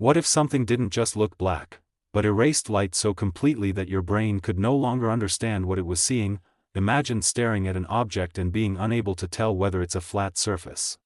What if something didn't just look black, but erased light so completely that your brain could no longer understand what it was seeing? Imagine staring at an object and being unable to tell whether it's a flat surface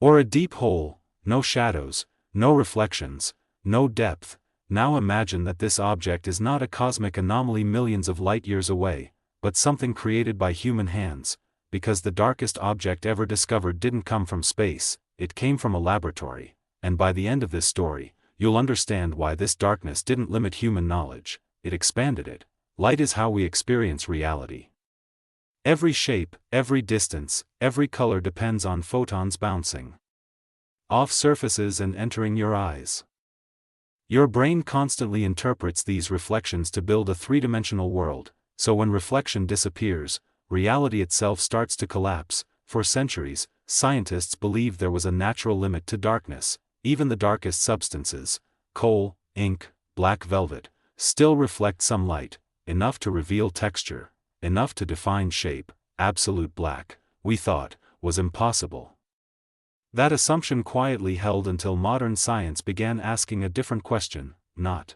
or a deep hole. No shadows, no reflections, no depth. Now imagine that this object is not a cosmic anomaly millions of light years away, but something created by human hands, because the darkest object ever discovered didn't come from space, it came from a laboratory. And by the end of this story, you'll understand why this darkness didn't limit human knowledge, it expanded it. Light is how we experience reality. Every shape, every distance, every color depends on photons bouncing off surfaces and entering your eyes. Your brain constantly interprets these reflections to build a three-dimensional world, so when reflection disappears, reality itself starts to collapse. For centuries, scientists believed there was a natural limit to darkness. Even the darkest substances, coal, ink, black velvet, still reflect some light, enough to reveal texture, enough to define shape. Absolute black, we thought, was impossible. That assumption quietly held until modern science began asking a different question, not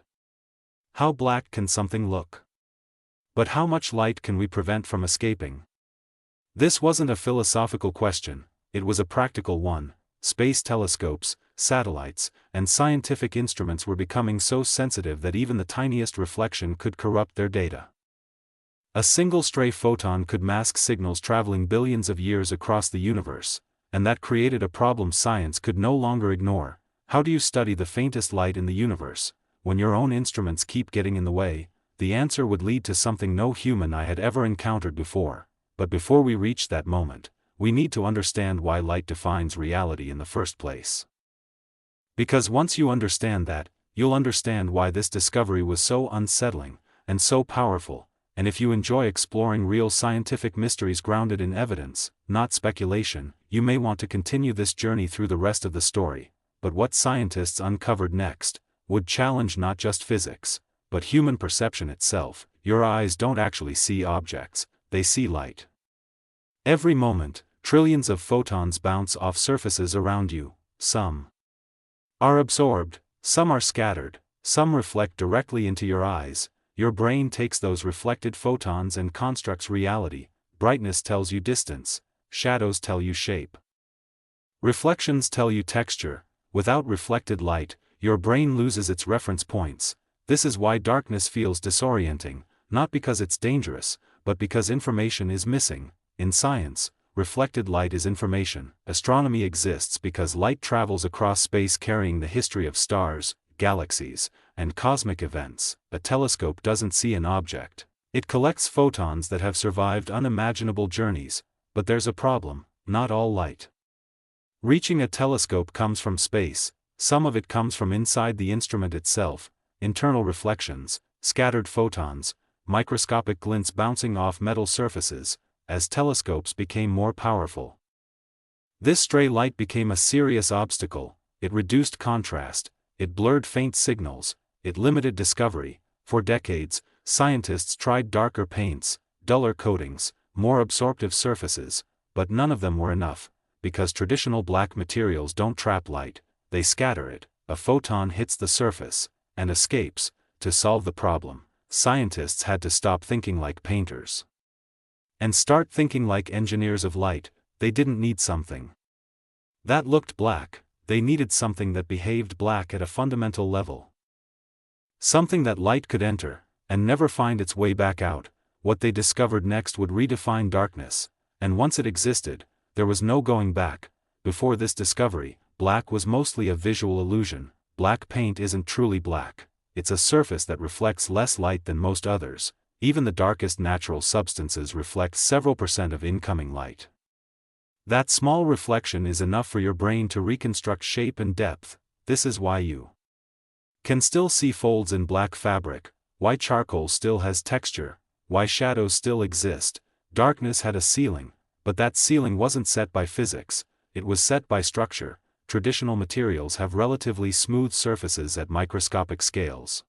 how black can something look, but how much light can we prevent from escaping? This wasn't a philosophical question, it was a practical one. Space telescopes, satellites, and scientific instruments were becoming so sensitive that even the tiniest reflection could corrupt their data. A single stray photon could mask signals traveling billions of years across the universe, and that created a problem science could no longer ignore. How do you study the faintest light in the universe, when your own instruments keep getting in the way? The answer would lead to something no human eye had ever encountered before. But before we reach that moment, we need to understand why light defines reality in the first place. Because once you understand that, you'll understand why this discovery was so unsettling, and so powerful. And if you enjoy exploring real scientific mysteries grounded in evidence, not speculation, you may want to continue this journey through the rest of the story. But what scientists uncovered next would challenge not just physics, but human perception itself. Your eyes don't actually see objects, they see light. Every moment, trillions of photons bounce off surfaces around you. Some are absorbed, some are scattered, some reflect directly into your eyes. Your brain takes those reflected photons and constructs reality. Brightness tells you distance, shadows tell you shape, reflections tell you texture. Without reflected light, your brain loses its reference points. This is why darkness feels disorienting, not because it's dangerous, but because information is missing. In science, reflected light is information. Astronomy exists because light travels across space carrying the history of stars, galaxies, and cosmic events. A telescope doesn't see an object. It collects photons that have survived unimaginable journeys. But there's a problem, not all light reaching a telescope comes from space. Some of it comes from inside the instrument itself, internal reflections, scattered photons, microscopic glints bouncing off metal surfaces. As telescopes became more powerful, this stray light became a serious obstacle. It reduced contrast, it blurred faint signals, it limited discovery. For decades, scientists tried darker paints, duller coatings, more absorptive surfaces, but none of them were enough, because traditional black materials don't trap light, they scatter it. A photon hits the surface, and escapes. To solve the problem, scientists had to stop thinking like painters and start thinking like engineers of light. They didn't need something that looked black, they needed something that behaved black at a fundamental level. Something that light could enter, and never find its way back out. What they discovered next would redefine darkness, and once it existed, there was no going back. Before this discovery, black was mostly a visual illusion. Black paint isn't truly black, it's a surface that reflects less light than most others. Even the darkest natural substances reflect several percent of incoming light. That small reflection is enough for your brain to reconstruct shape and depth. This is why you can still see folds in black fabric, why charcoal still has texture, why shadows still exist. Darkness had a ceiling, but that ceiling wasn't set by physics, it was set by structure. Traditional materials have relatively smooth surfaces at microscopic scales.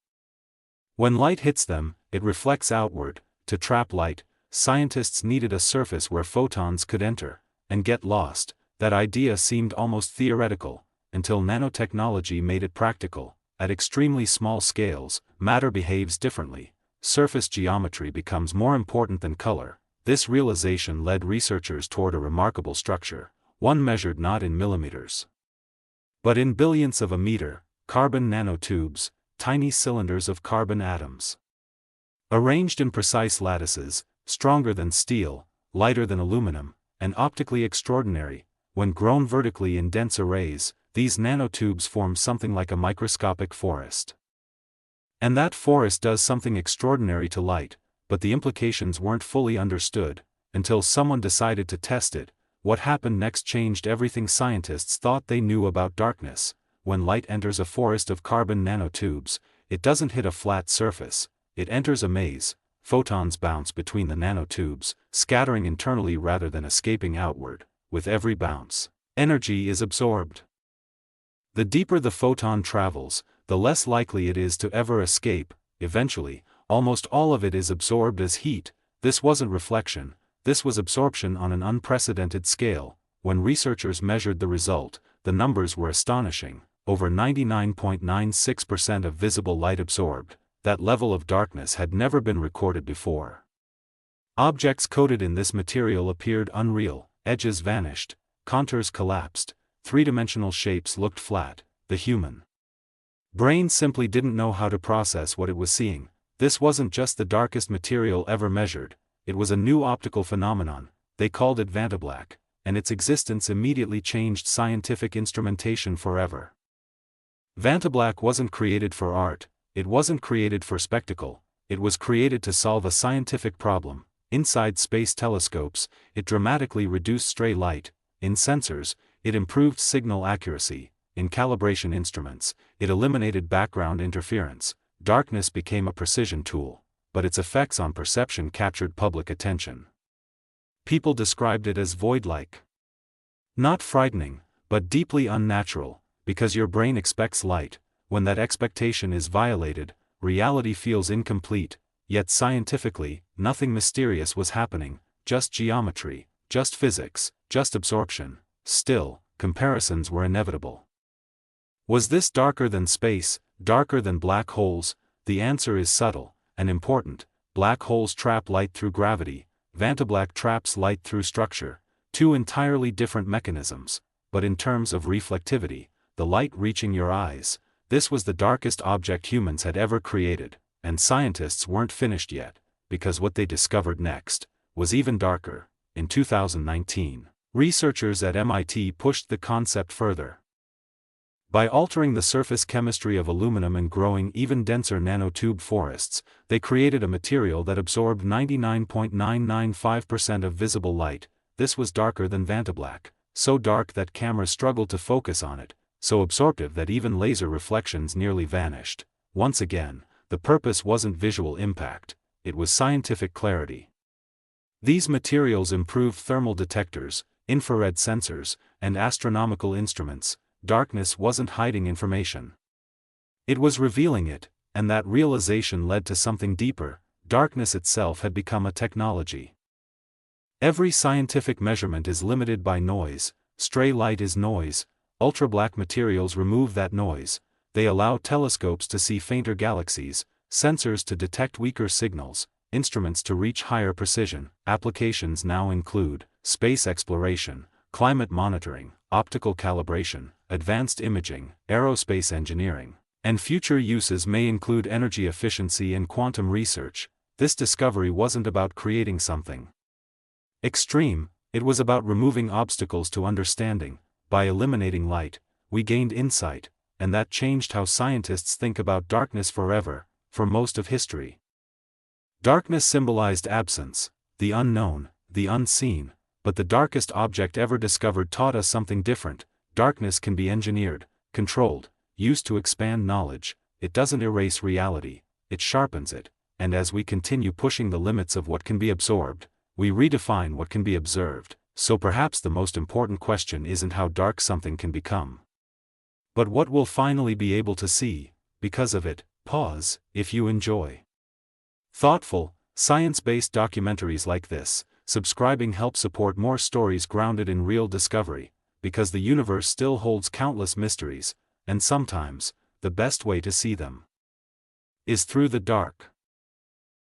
When light hits them, it reflects outward. To trap light, scientists needed a surface where photons could enter and get lost. That idea seemed almost theoretical, until nanotechnology made it practical. At extremely small scales, matter behaves differently. Surface geometry becomes more important than color. This realization led researchers toward a remarkable structure, one measured not in millimeters, but in billionths of a meter: carbon nanotubes, tiny cylinders of carbon atoms. Arranged in precise lattices, stronger than steel, lighter than aluminum, and optically extraordinary. When grown vertically in dense arrays, these nanotubes form something like a microscopic forest. And that forest does something extraordinary to light, but the implications weren't fully understood, until someone decided to test it. What happened next changed everything scientists thought they knew about darkness. When light enters a forest of carbon nanotubes, it doesn't hit a flat surface, it enters a maze. Photons bounce between the nanotubes, scattering internally rather than escaping outward. With every bounce, energy is absorbed. The deeper the photon travels, the less likely it is to ever escape. Eventually, almost all of it is absorbed as heat. This wasn't reflection, this was absorption on an unprecedented scale. When researchers measured the result, the numbers were astonishing: over 99.96% of visible light absorbed. That level of darkness had never been recorded before. Objects coated in this material appeared unreal, edges vanished, contours collapsed, three-dimensional shapes looked flat. The human brain simply didn't know how to process what it was seeing. This wasn't just the darkest material ever measured, it was a new optical phenomenon. They called it vantablack, and its existence immediately changed scientific instrumentation forever. Vantablack wasn't created for art, it wasn't created for spectacle, it was created to solve a scientific problem. Inside space telescopes, it dramatically reduced stray light. In sensors, it improved signal accuracy. In calibration instruments, it eliminated background interference. Darkness became a precision tool, but its effects on perception captured public attention. People described it as void-like. Not frightening, but deeply unnatural, because your brain expects light. When that expectation is violated, reality feels incomplete. Yet scientifically, nothing mysterious was happening, just geometry, just physics, just absorption. Still, comparisons were inevitable. Was this darker than space, darker than black holes? The answer is subtle and important. Black holes trap light through gravity, vantablack traps light through structure. Two entirely different mechanisms, but in terms of reflectivity, the light reaching your eyes, this was the darkest object humans had ever created. And scientists weren't finished yet, because what they discovered next was even darker. In 2019, researchers at MIT pushed the concept further. By altering the surface chemistry of aluminum and growing even denser nanotube forests, they created a material that absorbed 99.995% of visible light. This was darker than vantablack, so dark that cameras struggled to focus on it, so absorptive that even laser reflections nearly vanished. Once again, the purpose wasn't visual impact, it was scientific clarity. These materials improved thermal detectors, infrared sensors, and astronomical instruments. Darkness wasn't hiding information, it was revealing it, and that realization led to something deeper. Darkness itself had become a technology. Every scientific measurement is limited by noise. Stray light is noise. Ultra-black materials remove that noise. They allow telescopes to see fainter galaxies, sensors to detect weaker signals, instruments to reach higher precision. Applications now include space exploration, climate monitoring, optical calibration, advanced imaging, aerospace engineering, and future uses may include energy efficiency and quantum research. This discovery wasn't about creating something extreme, it was about removing obstacles to understanding. By eliminating light, we gained insight, and that changed how scientists think about darkness forever. For most of history, darkness symbolized absence, the unknown, the unseen, but the darkest object ever discovered taught us something different. Darkness can be engineered, controlled, used to expand knowledge. It doesn't erase reality, it sharpens it, and as we continue pushing the limits of what can be absorbed, we redefine what can be observed. So perhaps the most important question isn't how dark something can become, but what we'll finally be able to see, because of it. Pause, if you enjoy thoughtful, science-based documentaries like this, subscribing helps support more stories grounded in real discovery. because the universe still holds countless mysteries, and sometimes, the best way to see them is through the dark.